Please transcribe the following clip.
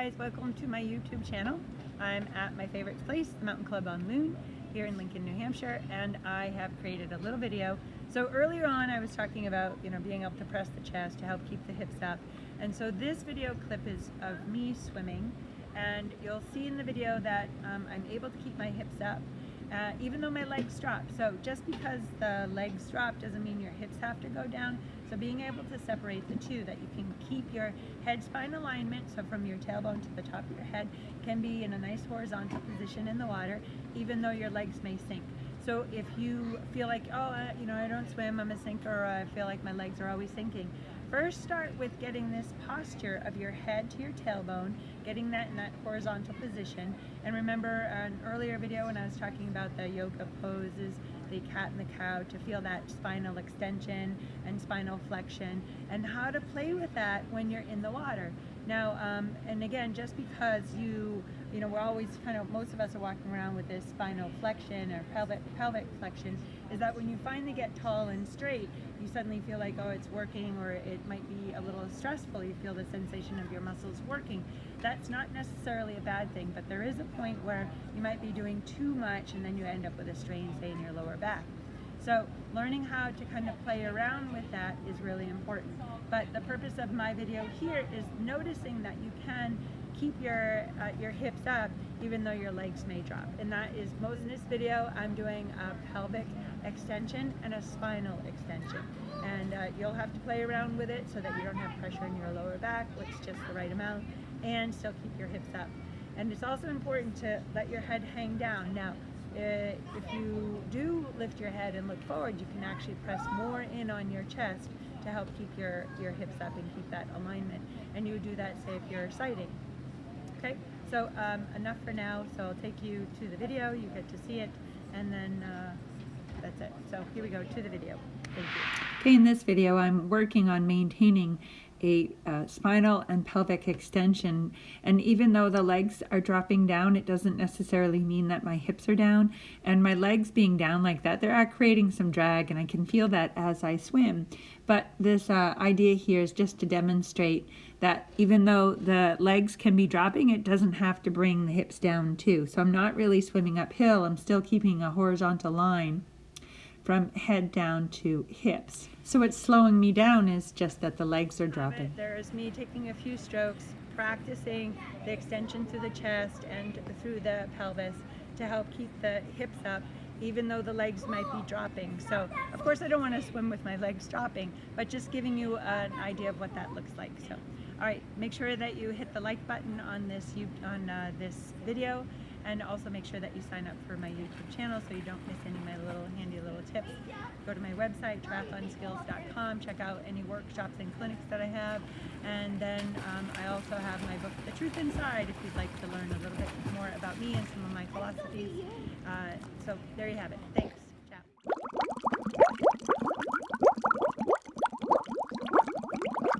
guys, welcome to my YouTube channel. I'm at my favorite place, the Mountain Club on Loon, here in Lincoln, New Hampshire, and I have created a little video. So earlier on I was talking about, being able to press the chest to help keep the hips up. And so this video clip is of me swimming, and you'll see in the video that I'm able to keep my hips up even though my legs drop. So just because the legs drop doesn't mean your hips have to go down. So being able to separate the two, that you can keep your head spine alignment, so from your tailbone to the top of your head, can be in a nice horizontal position in the water, even though your legs may sink. So if you feel like, I don't swim, I'm a sinker, or I feel like my legs are always sinking, first start with getting this posture of your head to your tailbone, getting that in that horizontal position. And remember an earlier video when I was talking about the yoga poses, the cat and the cow, to feel that spinal extension and spinal flexion, and how to play with that when you're in the water. Now, and again, just because we're always most of us are walking around with this spinal flexion or pelvic flexion, is that when you finally get tall and straight, you suddenly feel like, it's working, or it might be a little stressful. You feel the sensation of your muscles working. That's not necessarily a bad thing, but there is a point where you might be doing too much and then you end up with a strain, say, in your lower back. So learning how to kind of play around with that is really important. But the purpose of my video here is noticing that you can keep your hips up even though your legs may drop. And that is in this video, I'm doing a pelvic extension and a spinal extension. And you'll have to play around with it so that you don't have pressure in your lower back, which is just the right amount, and still keep your hips up. And it's also important to let your head hang down. Now, if you do lift your head and look forward, you can actually press more in on your chest to help keep your hips up and keep that alignment. And you would do that, say, if you're sighting. Okay, so enough for now. So I'll take you to the video, you get to see it, and then that's it. So here we go to the video. Thank you. Okay, in this video I'm working on maintaining a spinal and pelvic extension, and even though the legs are dropping down, it doesn't necessarily mean that my hips are down. And my legs being down like that, they're creating some drag, and I can feel that as I swim. But this idea here is just to demonstrate that even though the legs can be dropping, it doesn't have to bring the hips down too. So I'm not really swimming uphill, I'm still keeping a horizontal line from head down to hips. So what's slowing me down is just that the legs are dropping. There's me taking a few strokes, practicing the extension through the chest and through the pelvis to help keep the hips up, even though the legs might be dropping. So of course I don't want to swim with my legs dropping, but just giving you an idea of what that looks like. So all right, make sure that you hit the like button on this video, and also make sure that you sign up for my YouTube channel so you don't miss any of my handy little tips. Go to my website, TriathlonSkills.com, check out any workshops and clinics that I have, and then I also have my book, The Truth Inside, if you'd like to learn a little bit more about me and some of my philosophies. So there you have it. Thanks.